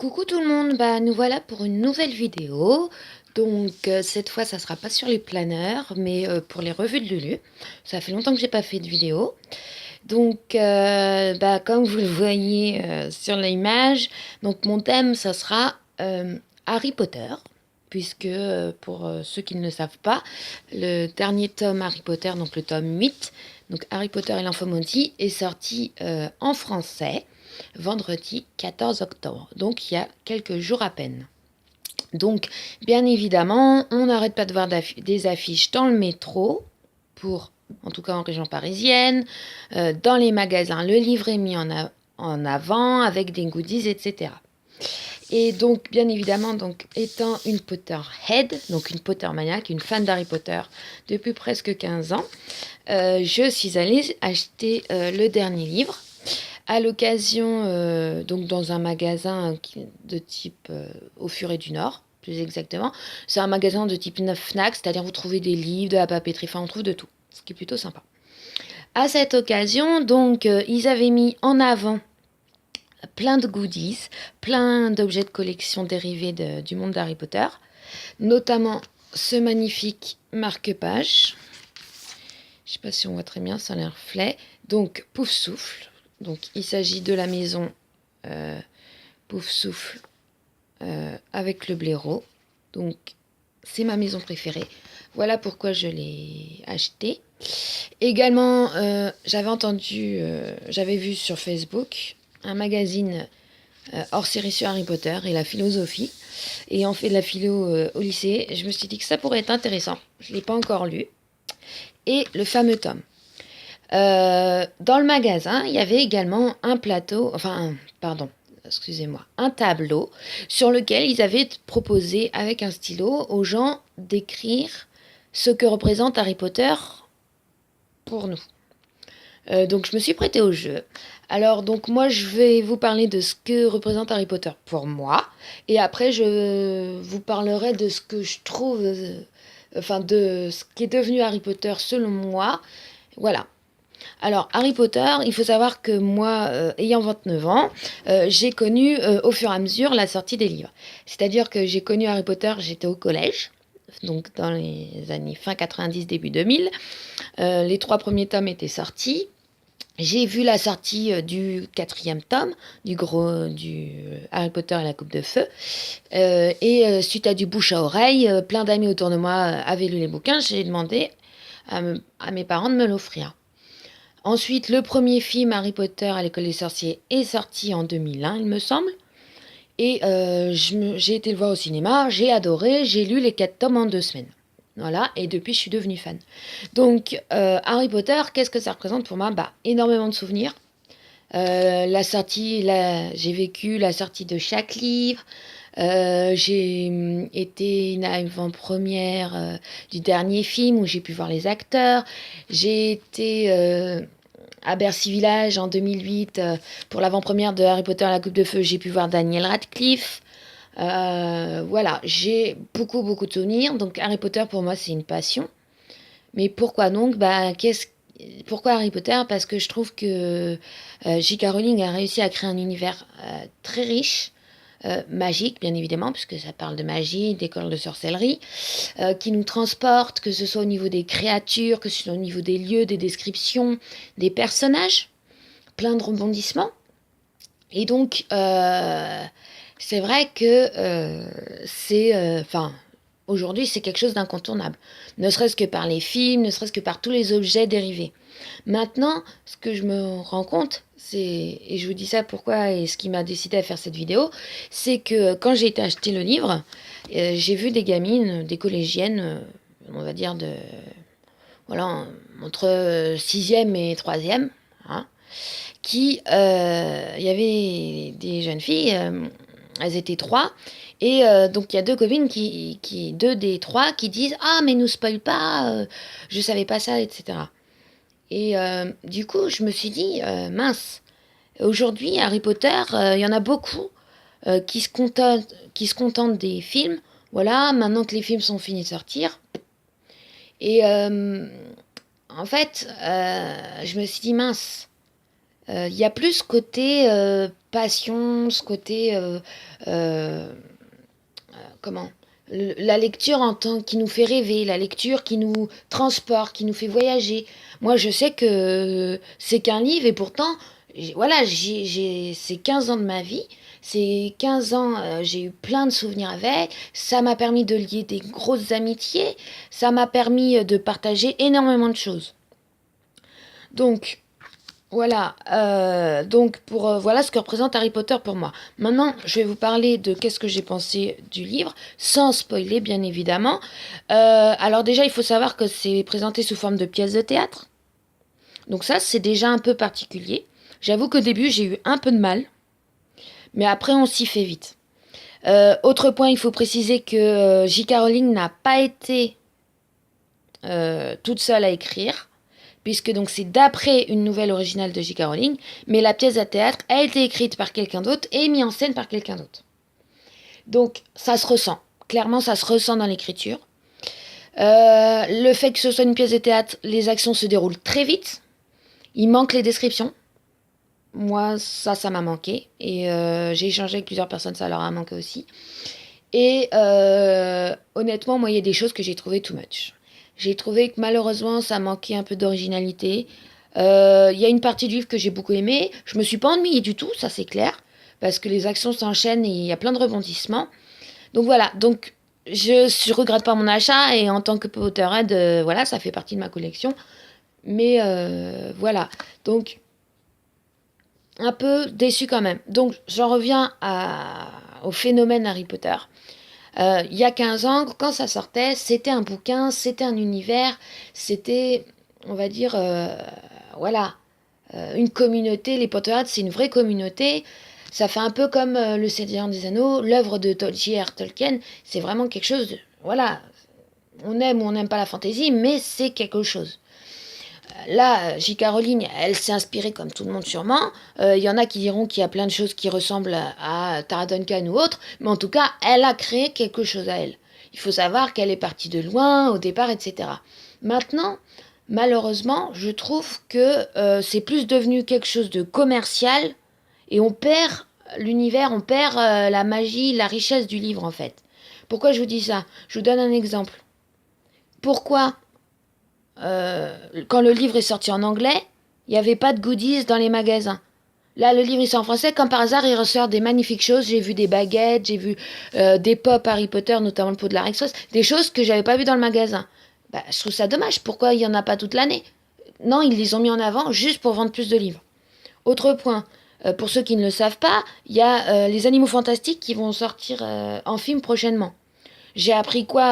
Coucou tout le monde, nous voilà pour une nouvelle vidéo. Cette fois ça sera pas sur les planeurs mais pour les revues de Lulu. Ça fait longtemps que j'ai pas fait de vidéo. Comme vous le voyez sur l'image, donc mon thème ça sera Harry Potter. Puisque pour ceux qui ne le savent pas, le dernier tome Harry Potter, donc le tome 8, donc Harry Potter et l'Enfant Maudit, est sorti en français vendredi 14 octobre, donc il y a quelques jours à peine. Donc, bien évidemment, on n'arrête pas de voir des affiches dans le métro, en tout cas en région parisienne, dans les magasins, le livre est mis en avant avec des goodies, etc. Et donc, bien évidemment, étant une Potterhead, donc une Pottermaniac, une fan d'Harry Potter depuis presque 15 ans, je suis allée acheter le dernier livre. À l'occasion, donc dans un magasin de type au Furet du Nord, plus exactement. C'est un magasin de type Fnac, c'est-à-dire vous trouvez des livres, de la papeterie, enfin on trouve de tout, ce qui est plutôt sympa. À cette occasion, ils avaient mis en avant plein de goodies, plein d'objets de collection dérivés du monde d'Harry Potter, notamment ce magnifique marque-page. Je ne sais pas si on voit très bien, ça a l'air reflet. Donc, Pouf Souffle. Donc, il s'agit de la maison Pouf Souffle avec le blaireau. Donc, c'est ma maison préférée. Voilà pourquoi je l'ai acheté. Également, j'avais vu sur Facebook un magazine hors série sur Harry Potter et la philosophie. Et on fait de la philo au lycée. Je me suis dit que ça pourrait être intéressant. Je ne l'ai pas encore lu. Et le fameux tome. Dans le magasin, il y avait également un tableau sur lequel ils avaient proposé avec un stylo aux gens d'écrire ce que représente Harry Potter pour nous. Donc je me suis prêtée au jeu. Alors donc moi je vais vous parler de ce que représente Harry Potter pour moi et après je vous parlerai de ce que je trouve, de ce qui est devenu Harry Potter selon moi. Voilà. Alors, Harry Potter, il faut savoir que moi, ayant 29 ans, j'ai connu au fur et à mesure la sortie des livres. C'est-à-dire que j'ai connu Harry Potter, j'étais au collège, donc dans les années fin 90, début 2000. Les 3 premiers tomes étaient sortis. J'ai vu la sortie du 4e tome, du Harry Potter et la Coupe de Feu. Suite à du bouche à oreille, plein d'amis autour de moi avaient lu les bouquins. J'ai demandé à mes parents de me l'offrir. Ensuite, le premier film Harry Potter à l'école des sorciers est sorti en 2001, il me semble. Et j'ai été le voir au cinéma, j'ai adoré, j'ai lu les 4 tomes en 2 semaines. Voilà, et depuis je suis devenue fan. Donc, Harry Potter, qu'est-ce que ça représente pour moi? Énormément de souvenirs. J'ai vécu la sortie de chaque livre. J'ai été une avant-première du dernier film où j'ai pu voir les acteurs. J'ai été à Bercy Village en 2008 pour l'avant-première de Harry Potter et la Coupe de Feu. J'ai pu voir Daniel Radcliffe. Voilà, j'ai beaucoup de souvenirs. Donc Harry Potter pour moi c'est une passion. Mais pourquoi donc pourquoi Harry Potter? Parce que je trouve que J.K. Rowling a réussi à créer un univers très riche, magique bien évidemment, puisque ça parle de magie, d'école de sorcellerie, qui nous transporte, que ce soit au niveau des créatures, que ce soit au niveau des lieux, des descriptions, des personnages, plein de rebondissements. Et donc, c'est vrai que aujourd'hui, c'est quelque chose d'incontournable. Ne serait-ce que par les films, ne serait-ce que par tous les objets dérivés. Maintenant, ce que je me rends compte, et je vous dis ça pourquoi et ce qui m'a décidé à faire cette vidéo, c'est que quand j'ai été acheter le livre, j'ai vu des gamines, des collégiennes, on va dire voilà, entre 6e et 3e, hein, il y avait des jeunes filles, elles étaient 3, et donc il y a 2 copines deux des 3 qui disent ah mais nous spoil pas, je savais pas ça, etc. Et du coup je me suis dit mince, aujourd'hui Harry Potter, il y en a beaucoup qui se contentent des films. Voilà, maintenant que les films sont finis de sortir, et en fait je me suis dit mince. Il y a plus côté passion, ce côté comment la lecture en tant qui nous fait rêver, la lecture qui nous transporte, qui nous fait voyager. Moi, je sais que c'est qu'un livre et pourtant, voilà, c'est 15 ans de ma vie. Ces 15 ans, j'ai eu plein de souvenirs avec. Ça m'a permis de lier des grosses amitiés. Ça m'a permis de partager énormément de choses. Donc, voilà, donc voilà ce que représente Harry Potter pour moi. Maintenant, je vais vous parler de qu'est-ce que j'ai pensé du livre, sans spoiler bien évidemment. Alors déjà, il faut savoir que c'est présenté sous forme de pièce de théâtre. Donc ça, c'est déjà un peu particulier. J'avoue qu'au début, j'ai eu un peu de mal, mais après, on s'y fait vite. Autre point, il faut préciser que J.K. Rowling n'a pas été toute seule à écrire, puisque donc c'est d'après une nouvelle originale de J.K. Rowling, mais la pièce de théâtre a été écrite par quelqu'un d'autre et mise en scène par quelqu'un d'autre. Donc ça se ressent, clairement ça se ressent dans l'écriture. Le fait que ce soit une pièce de théâtre, les actions se déroulent très vite, il manque les descriptions. Moi, ça m'a manqué, et j'ai échangé avec plusieurs personnes, ça leur a manqué aussi. Et honnêtement, moi, il y a des choses que j'ai trouvées too much. J'ai trouvé que malheureusement, ça manquait un peu d'originalité. Il y a une partie du livre que j'ai beaucoup aimée. Je me suis pas ennuyée du tout, ça c'est clair, parce que les actions s'enchaînent et il y a plein de rebondissements. Donc voilà, donc je regrette pas mon achat et en tant que Potterhead, voilà, ça fait partie de ma collection. Mais voilà, donc un peu déçu quand même. Donc j'en reviens au phénomène Harry Potter. Il y a 15 ans, quand ça sortait, c'était un bouquin, c'était un univers, c'était, on va dire, voilà, une communauté. Les Potterheads, c'est une vraie communauté. Ça fait un peu comme Le Seigneur des Anneaux, l'œuvre de J.R. Tolkien. C'est vraiment quelque chose de, voilà, on aime ou on n'aime pas la fantaisie, mais c'est quelque chose. Là, J.K. Rowling, elle s'est inspirée comme tout le monde sûrement. Il y en a qui diront qu'il y a plein de choses qui ressemblent à Tara Duncan ou autre, mais en tout cas, elle a créé quelque chose à elle. Il faut savoir qu'elle est partie de loin au départ, etc. Maintenant, malheureusement, je trouve que c'est plus devenu quelque chose de commercial et on perd l'univers, on perd la magie, la richesse du livre en fait. Pourquoi je vous dis ça? Je vous donne un exemple. Pourquoi quand le livre est sorti en anglais, il n'y avait pas de goodies dans les magasins. Là, le livre est en français, comme par hasard, il ressort des magnifiques choses. J'ai vu des baguettes, j'ai vu des pop Harry Potter, notamment le pot de la Rexos, des choses que j'avais pas vues dans le magasin. Bah, je trouve ça dommage. Pourquoi il n'y en a pas toute l'année? Non, ils les ont mis en avant juste pour vendre plus de livres. Autre point, pour ceux qui ne le savent pas, il y a les Animaux Fantastiques qui vont sortir en film prochainement. J'ai appris quoi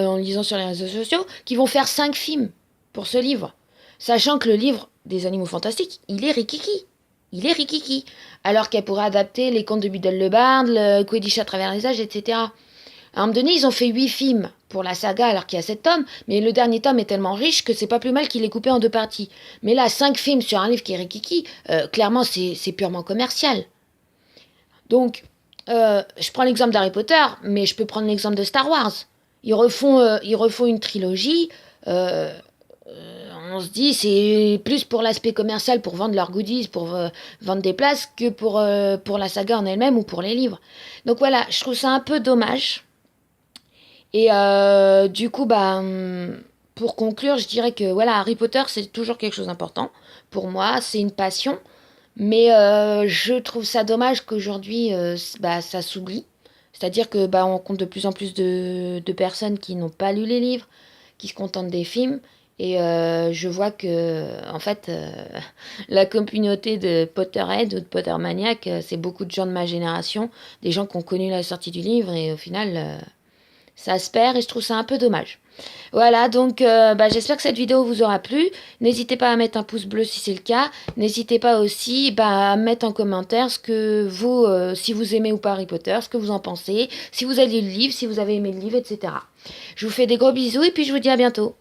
en lisant sur les réseaux sociaux? Qu'ils vont faire 5 films pour ce livre. Sachant que le livre des Animaux Fantastiques, il est rikiki. Il est rikiki. Alors qu'elle pourrait adapter les contes de Biddle le Bard, le Quidditch à travers les âges, etc. À un moment donné, ils ont fait 8 films pour la saga alors qu'il y a 7 tomes, mais le dernier tome est tellement riche que c'est pas plus mal qu'il est coupé en 2 parties. Mais là, 5 films sur un livre qui est rikiki, clairement c'est purement commercial. Donc, je prends l'exemple d'Harry Potter, mais je peux prendre l'exemple de Star Wars. Ils refont une trilogie. On se dit c'est plus pour l'aspect commercial, pour vendre leurs goodies, pour vendre des places, que pour la saga en elle-même ou pour les livres. Donc voilà, je trouve ça un peu dommage. Et du coup, bah, pour conclure, je dirais que voilà, Harry Potter, c'est toujours quelque chose d'important. Pour moi, c'est une passion. Mais je trouve ça dommage qu'aujourd'hui, bah, ça s'oublie. C'est-à-dire que bah, on compte de plus en plus de personnes qui n'ont pas lu les livres, qui se contentent des films. Et je vois que, en fait, la communauté de Potterhead ou de Pottermaniac, c'est beaucoup de gens de ma génération, des gens qui ont connu la sortie du livre, et au final, ça se perd, et je trouve ça un peu dommage. Voilà, donc bah, j'espère que cette vidéo vous aura plu. N'hésitez pas à mettre un pouce bleu si c'est le cas. N'hésitez pas aussi bah, à mettre en commentaire ce que vous, si vous aimez ou pas Harry Potter, ce que vous en pensez, si vous avez lu le livre, si vous avez aimé le livre, etc. Je vous fais des gros bisous et puis je vous dis à bientôt.